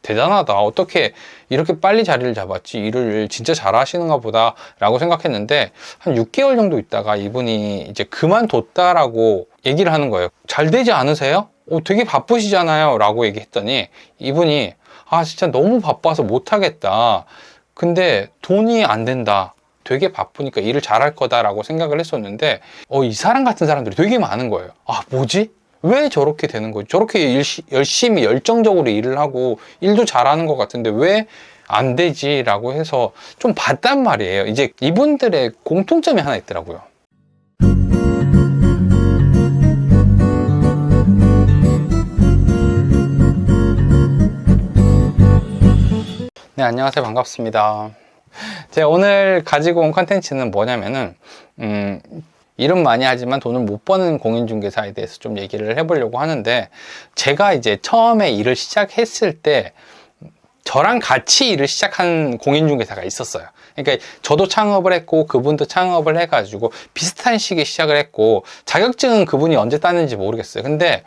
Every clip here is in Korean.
대단하다. 어떻게 이렇게 빨리 자리를 잡았지? 일을 진짜 잘하시는가 보다 라고 생각했는데, 한 6개월 정도 있다가 이분이 이제 그만뒀다라고 얘기를 하는 거예요. 잘 되지 않으세요? 되게 바쁘시잖아요 라고 얘기했더니 이분이 진짜 너무 바빠서 못하겠다. 근데 돈이 안 된다. 되게 바쁘니까 일을 잘할 거다라고 생각을 했었는데, 이 사람 같은 사람들이 되게 많은 거예요. 뭐지? 왜 저렇게 되는 거지? 저렇게 열심히 열정적으로 일을 하고 일도 잘하는 것 같은데 왜 안 되지? 라고 해서 좀 봤단 말이에요. 이제 이분들의 공통점이 하나 있더라고요. 네, 안녕하세요. 반갑습니다. 제가 오늘 가지고 온 컨텐츠는 뭐냐면은 일은 많이 하지만 돈을 못 버는 공인중개사에 대해서 좀 얘기를 해보려고 하는데, 제가 이제 처음에 일을 시작했을 때 저랑 같이 일을 시작한 공인중개사가 있었어요. 그러니까 저도 창업을 했고 그분도 창업을 해가지고 비슷한 시기에 시작을 했고, 자격증은 그분이 언제 땄는지 모르겠어요. 근데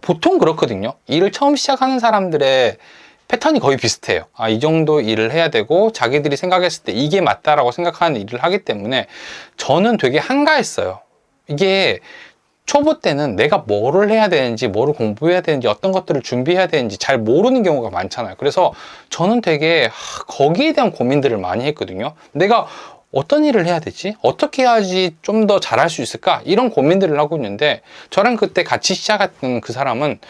보통 그렇거든요. 일을 처음 시작하는 사람들의 패턴이 거의 비슷해요. 이 정도 일을 해야 되고 자기들이 생각했을 때 이게 맞다라고 생각하는 일을 하기 때문에 저는 되게 한가했어요. 이게 초보 때는 내가 뭐를 해야 되는지, 뭐를 공부해야 되는지, 어떤 것들을 준비해야 되는지 잘 모르는 경우가 많잖아요. 그래서 저는 되게 거기에 대한 고민들을 많이 했거든요. 내가 어떤 일을 해야 되지? 어떻게 해야지 좀 더 잘할 수 있을까? 이런 고민들을 하고 있는데, 저랑 그때 같이 시작했던 그 사람은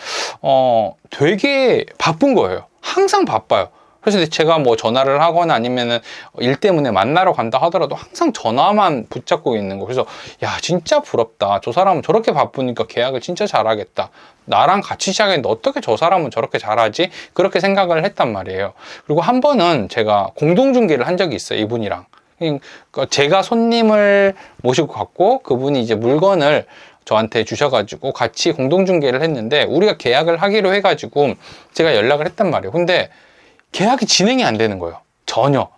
되게 바쁜 거예요. 항상 바빠요. 그래서 제가 뭐 전화를 하거나 아니면은 일 때문에 만나러 간다 하더라도 항상 전화만 붙잡고 있는 거. 그래서 야, 진짜 부럽다. 저 사람은 저렇게 바쁘니까 계약을 진짜 잘하겠다. 나랑 같이 시작했는데 어떻게 저 사람은 저렇게 잘하지? 그렇게 생각을 했단 말이에요. 그리고 한 번은 제가 공동중개를 한 적이 있어요, 이분이랑. 그러니까 제가 손님을 모시고 갔고 그분이 이제 물건을 저한테 주셔가지고 같이 공동중개를 했는데, 우리가 계약을 하기로 해가지고 제가 연락을 했단 말이에요. 근데 계약이 진행이 안 되는 거예요. 전혀.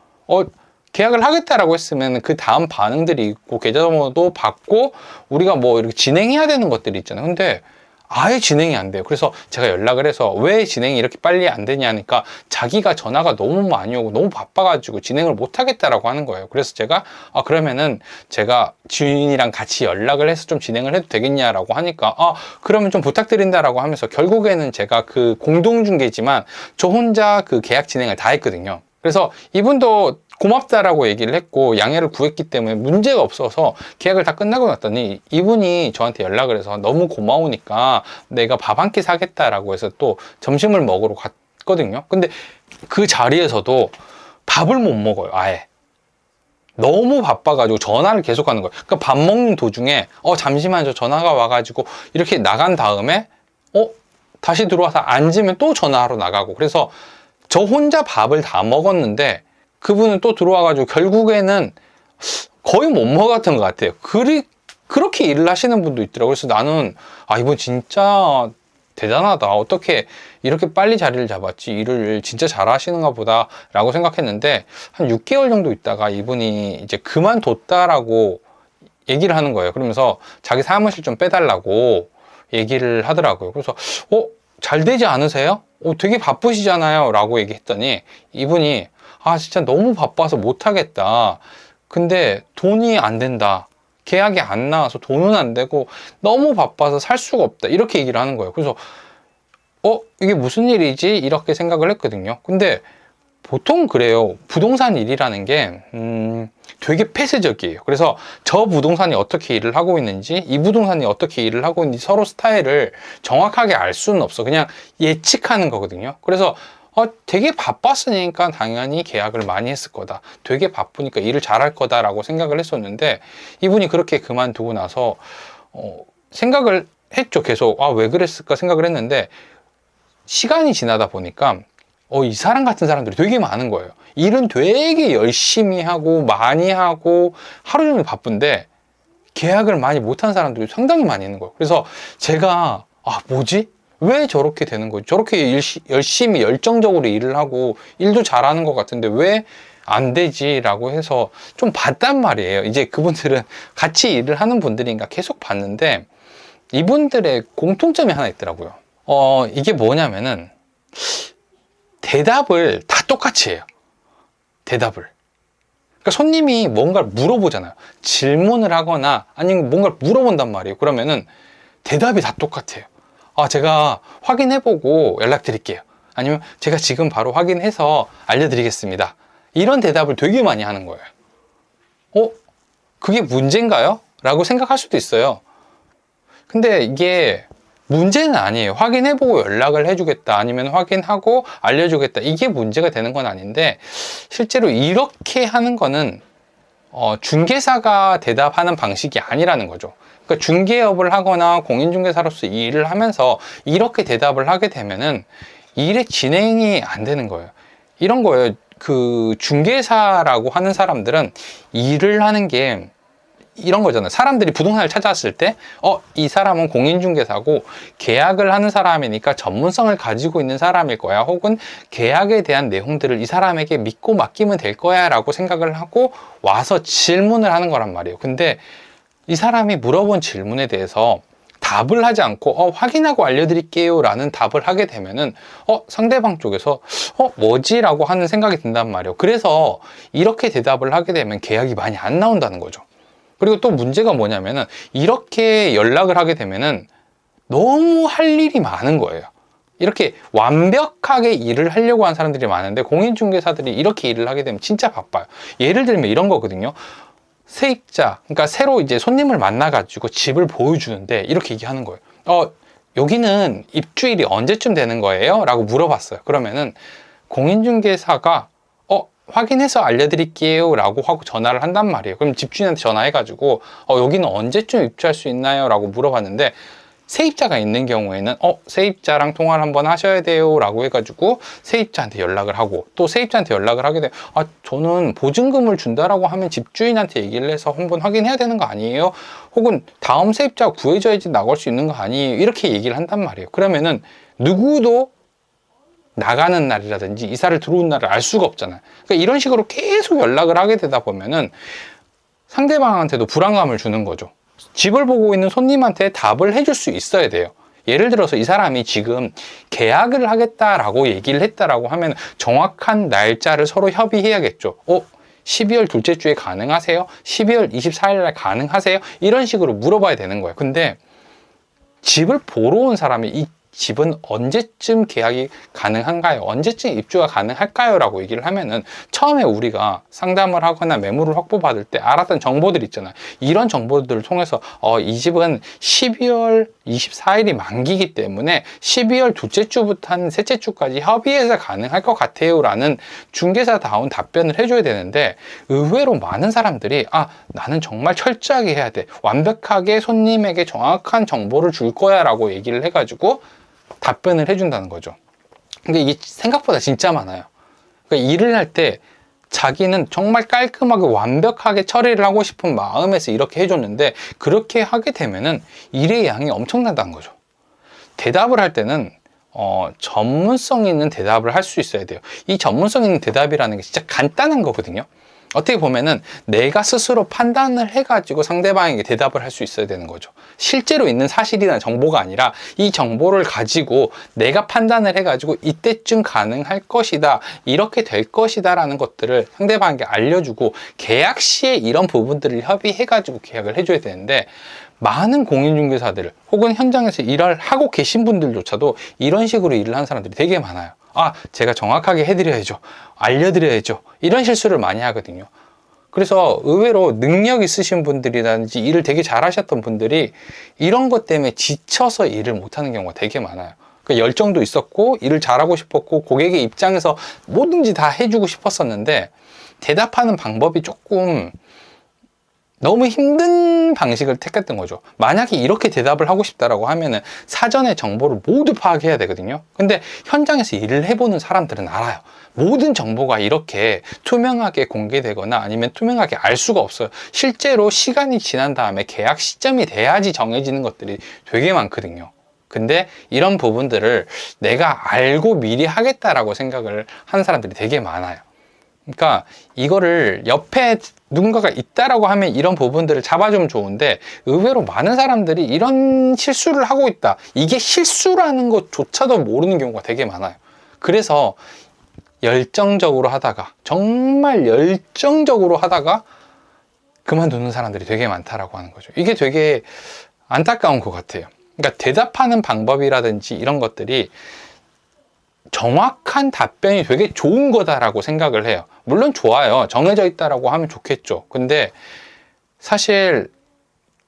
계약을 하겠다라고 했으면 그 다음 반응들이 있고 계좌번호도 받고 우리가 뭐 이렇게 진행해야 되는 것들이 있잖아요. 근데 아예 진행이 안 돼요. 그래서 제가 연락을 해서 왜 진행이 이렇게 빨리 안 되냐 하니까 자기가 전화가 너무 많이 오고 너무 바빠가지고 진행을 못 하겠다라고 하는 거예요. 그래서 제가 그러면은 제가 지인이랑 같이 연락을 해서 좀 진행을 해도 되겠냐라고 하니까 그러면 좀 부탁드린다라고 하면서 결국에는 제가 그 공동중개지만 저 혼자 그 계약 진행을 다 했거든요. 그래서 이분도 고맙다라고 얘기를 했고 양해를 구했기 때문에 문제가 없어서 계약을 다 끝나고 났더니 이분이 저한테 연락을 해서 너무 고마우니까 내가 밥 한 끼 사겠다라고 해서 또 점심을 먹으러 갔거든요. 근데 그 자리에서도 밥을 못 먹어요. 아예. 너무 바빠가지고 전화를 계속하는 거예요. 그러니까 밥 먹는 도중에 잠시만 저 전화가 와가지고 이렇게 나간 다음에 다시 들어와서 앉으면 또 전화하러 나가고, 그래서 저 혼자 밥을 다 먹었는데 그분은 또 들어와가지고 결국에는 거의 못 먹었던 것 같아요. 그렇게 일을 하시는 분도 있더라고요. 그래서 나는 이분 진짜 대단하다. 어떻게 이렇게 빨리 자리를 잡았지? 일을 진짜 잘하시는가 보다 라고 생각했는데, 한 6개월 정도 있다가 이분이 이제 그만뒀다라고 얘기를 하는 거예요. 그러면서 자기 사무실 좀 빼달라고 얘기를 하더라고요. 그래서 잘 되지 않으세요? 되게 바쁘시잖아요 라고 얘기했더니 이분이 진짜 너무 바빠서 못하겠다. 근데 돈이 안 된다. 계약이 안 나와서 돈은 안 되고 너무 바빠서 살 수가 없다. 이렇게 얘기를 하는 거예요. 그래서 이게 무슨 일이지? 이렇게 생각을 했거든요. 근데 보통 그래요. 부동산 일이라는 게 되게 폐쇄적이에요. 그래서 저 부동산이 어떻게 일을 하고 있는지, 이 부동산이 어떻게 일을 하고 있는지 서로 스타일을 정확하게 알 수는 없어. 그냥 예측하는 거거든요. 그래서 되게 바빴으니까 당연히 계약을 많이 했을 거다. 되게 바쁘니까 일을 잘할 거다라고 생각을 했었는데, 이분이 그렇게 그만두고 나서 생각을 했죠. 계속 왜 그랬을까 생각을 했는데, 시간이 지나다 보니까 이 사람 같은 사람들이 되게 많은 거예요. 일은 되게 열심히 하고 많이 하고 하루 종일 바쁜데 계약을 많이 못한 사람들이 상당히 많이 있는 거예요. 그래서 제가 뭐지? 왜 저렇게 되는 거지? 저렇게 열심히 열정적으로 일을 하고 일도 잘하는 것 같은데 왜 안 되지? 라고 해서 좀 봤단 말이에요. 이제 그분들은 같이 일을 하는 분들인가 계속 봤는데, 이분들의 공통점이 하나 있더라고요. 이게 뭐냐면은 대답을 다 똑같이 해요. 대답을. 그러니까 손님이 뭔가를 물어보잖아요. 질문을 하거나 아니면 뭔가를 물어본단 말이에요. 그러면은 대답이 다 똑같아요. 제가 확인해보고 연락드릴게요. 아니면 제가 지금 바로 확인해서 알려드리겠습니다. 이런 대답을 되게 많이 하는 거예요. 그게 문제인가요? 라고 생각할 수도 있어요. 근데 이게 문제는 아니에요. 확인해보고 연락을 해주겠다. 아니면 확인하고 알려주겠다. 이게 문제가 되는 건 아닌데, 실제로 이렇게 하는 거는 중개사가 대답하는 방식이 아니라는 거죠. 그러니까 중개업을 하거나 공인중개사로서 이 일을 하면서 이렇게 대답을 하게 되면은 일의 진행이 안 되는 거예요. 이런 거예요. 그 중개사라고 하는 사람들은 일을 하는 게 이런 거잖아요. 사람들이 부동산을 찾아왔을 때, 이 사람은 공인중개사고 계약을 하는 사람이니까 전문성을 가지고 있는 사람일 거야. 혹은 계약에 대한 내용들을 이 사람에게 믿고 맡기면 될 거야 라고 생각을 하고 와서 질문을 하는 거란 말이에요. 근데 이 사람이 물어본 질문에 대해서 답을 하지 않고 확인하고 알려드릴게요 라는 답을 하게 되면은 상대방 쪽에서 뭐지? 라고 하는 생각이 든단 말이에요. 그래서 이렇게 대답을 하게 되면 계약이 많이 안 나온다는 거죠. 그리고 또 문제가 뭐냐면은 이렇게 연락을 하게 되면은 너무 할 일이 많은 거예요. 이렇게 완벽하게 일을 하려고 하는 사람들이 많은데 공인중개사들이 이렇게 일을 하게 되면 진짜 바빠요. 예를 들면 이런 거거든요. 세입자, 그러니까 새로 이제 손님을 만나가지고 집을 보여주는데 이렇게 얘기하는 거예요. 여기는 입주일이 언제쯤 되는 거예요? 라고 물어봤어요. 그러면은 공인중개사가 확인해서 알려드릴게요 라고 하고 전화를 한단 말이에요. 그럼 집주인한테 전화해가지고 여기는 언제쯤 입주할 수 있나요? 라고 물어봤는데 세입자가 있는 경우에는 세입자랑 통화를 한번 하셔야 돼요 라고 해가지고 세입자한테 연락을 하고, 또 세입자한테 연락을 하게 되면 저는 보증금을 준다라고 하면 집주인한테 얘기를 해서 한번 확인해야 되는 거 아니에요? 혹은 다음 세입자가 구해져야지 나갈 수 있는 거 아니에요? 이렇게 얘기를 한단 말이에요. 그러면은 누구도 나가는 날이라든지 이사를 들어온 날을 알 수가 없잖아요. 그러니까 이런 식으로 계속 연락을 하게 되다 보면은 상대방한테도 불안감을 주는 거죠. 집을 보고 있는 손님한테 답을 해줄 수 있어야 돼요. 예를 들어서 이 사람이 지금 계약을 하겠다라고 얘기를 했다라고 하면 정확한 날짜를 서로 협의해야겠죠. 12월 둘째 주에 가능하세요? 12월 24일 날 가능하세요? 이런 식으로 물어봐야 되는 거예요. 근데 집을 보러 온 사람이 이 집은 언제쯤 계약이 가능한가요? 언제쯤 입주가 가능할까요? 라고 얘기를 하면은 처음에 우리가 상담을 하거나 매물을 확보받을 때 알았던 정보들 있잖아요. 이런 정보들을 통해서 이 집은 12월 24일이 만기이기 때문에 12월 둘째 주부터 한 셋째 주까지 협의해서 가능할 것 같아요 라는 중개사다운 답변을 해줘야 되는데, 의외로 많은 사람들이 나는 정말 철저하게 해야 돼, 완벽하게 손님에게 정확한 정보를 줄 거야 라고 얘기를 해가지고 답변을 해준다는 거죠. 근데 이게 생각보다 진짜 많아요. 그러니까 일을 할 때 자기는 정말 깔끔하게 완벽하게 처리를 하고 싶은 마음에서 이렇게 해줬는데, 그렇게 하게 되면은 일의 양이 엄청나다는 거죠. 대답을 할 때는 전문성 있는 대답을 할 수 있어야 돼요. 이 전문성 있는 대답이라는 게 진짜 간단한 거거든요. 어떻게 보면은 내가 스스로 판단을 해가지고 상대방에게 대답을 할 수 있어야 되는 거죠. 실제로 있는 사실이나 정보가 아니라 이 정보를 가지고 내가 판단을 해가지고 이때쯤 가능할 것이다, 이렇게 될 것이다 라는 것들을 상대방에게 알려주고 계약 시에 이런 부분들을 협의해가지고 계약을 해줘야 되는데, 많은 공인중개사들 혹은 현장에서 일을 하고 계신 분들조차도 이런 식으로 일을 하는 사람들이 되게 많아요. 제가 정확하게 해드려야죠, 알려드려야죠, 이런 실수를 많이 하거든요. 그래서 의외로 능력 있으신 분들이라든지 일을 되게 잘하셨던 분들이 이런 것 때문에 지쳐서 일을 못하는 경우가 되게 많아요. 그러니까 열정도 있었고 일을 잘하고 싶었고 고객의 입장에서 뭐든지 다 해주고 싶었었는데 대답하는 방법이 조금 너무 힘든 방식을 택했던 거죠. 만약에 이렇게 대답을 하고 싶다라고 하면은 사전에 정보를 모두 파악해야 되거든요. 근데 현장에서 일을 해보는 사람들은 알아요. 모든 정보가 이렇게 투명하게 공개되거나 아니면 투명하게 알 수가 없어요. 실제로 시간이 지난 다음에 계약 시점이 돼야지 정해지는 것들이 되게 많거든요. 근데 이런 부분들을 내가 알고 미리 하겠다라고 생각을 하는 사람들이 되게 많아요. 그러니까 이거를 옆에 누군가가 있다라고 하면 이런 부분들을 잡아주면 좋은데, 의외로 많은 사람들이 이런 실수를 하고 있다, 이게 실수라는 것조차도 모르는 경우가 되게 많아요. 그래서 열정적으로 하다가, 정말 열정적으로 하다가 그만두는 사람들이 되게 많다라고 하는 거죠. 이게 되게 안타까운 것 같아요. 그러니까 대답하는 방법이라든지 이런 것들이 정확한 답변이 되게 좋은 거다라고 생각을 해요. 물론 좋아요. 정해져 있다라고 하면 좋겠죠. 근데 사실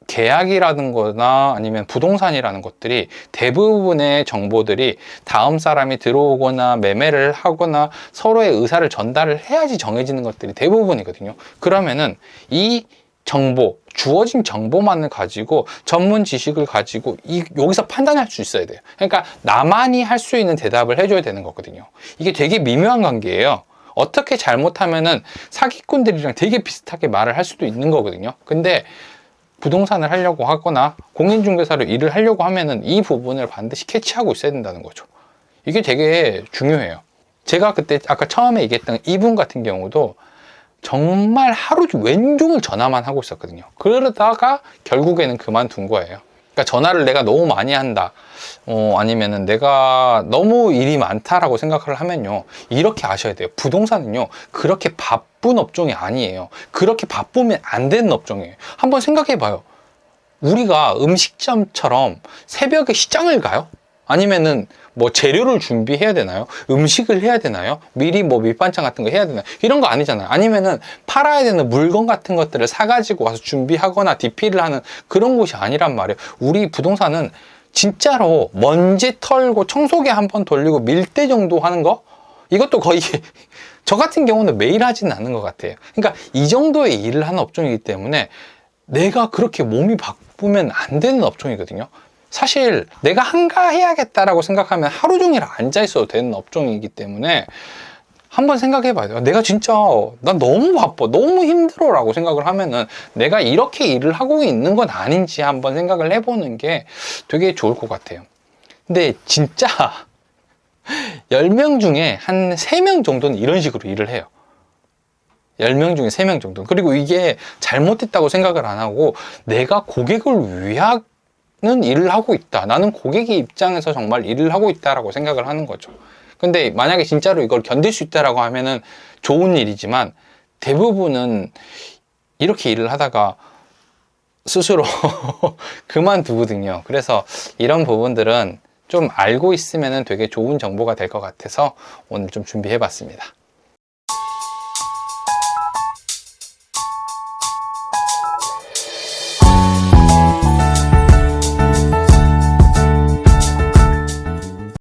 계약이라는 거나 아니면 부동산이라는 것들이 대부분의 정보들이 다음 사람이 들어오거나 매매를 하거나 서로의 의사를 전달을 해야지 정해지는 것들이 대부분이거든요. 그러면은 이 정보, 주어진 정보만을 가지고 전문 지식을 가지고 여기서 판단할 수 있어야 돼요. 그러니까 나만이 할 수 있는 대답을 해줘야 되는 거거든요. 이게 되게 미묘한 관계예요. 어떻게 잘못하면은 사기꾼들이랑 되게 비슷하게 말을 할 수도 있는 거거든요. 근데 부동산을 하려고 하거나 공인중개사로 일을 하려고 하면은 이 부분을 반드시 캐치하고 있어야 된다는 거죠. 이게 되게 중요해요. 제가 그때 아까 처음에 얘기했던 이분 같은 경우도 정말 하루 왼종일 전화만 하고 있었거든요. 그러다가 결국에는 그만둔 거예요. 그러니까 전화를 내가 너무 많이 한다, 아니면은 내가 너무 일이 많다라고 생각을 하면요, 이렇게 아셔야 돼요. 부동산은요, 그렇게 바쁜 업종이 아니에요. 그렇게 바쁘면 안 되는 업종이에요. 한번 생각해 봐요. 우리가 음식점처럼 새벽에 시장을 가요? 아니면은 뭐 재료를 준비해야 되나요? 음식을 해야 되나요? 미리 뭐 밑반찬 같은 거 해야 되나요? 이런 거 아니잖아요. 아니면은 팔아야 되는 물건 같은 것들을 사가지고 와서 준비하거나 DP를 하는 그런 곳이 아니란 말이에요. 우리 부동산은 진짜로 먼지 털고 청소기 한번 돌리고 밀대 정도 하는 거? 이것도 거의 저 같은 경우는 매일 하지는 않는 것 같아요. 그러니까 이 정도의 일을 하는 업종이기 때문에 내가 그렇게 몸이 바쁘면 안 되는 업종이거든요. 사실 내가 한가해야겠다라고 생각하면 하루 종일 앉아 있어도 되는 업종이기 때문에 한번 생각해 봐요. 내가 진짜 난 너무 바빠, 너무 힘들어 라고 생각을 하면은 내가 이렇게 일을 하고 있는 건 아닌지 한번 생각을 해보는 게 되게 좋을 것 같아요. 근데 진짜 10명 중에 한 3명 정도는 이런 식으로 일을 해요. 10명 중에 3명 정도. 그리고 이게 잘못됐다고 생각을 안 하고 내가 고객을 위한 일을 하고 있다. 나는 고객의 입장에서 정말 일을 하고 있다라고 생각을 하는 거죠. 근데 만약에 진짜로 이걸 견딜 수 있다라고 하면은 좋은 일이지만 대부분은 이렇게 일을 하다가 스스로 그만두거든요. 그래서 이런 부분들은 좀 알고 있으면은 되게 좋은 정보가 될 것 같아서 오늘 좀 준비해 봤습니다.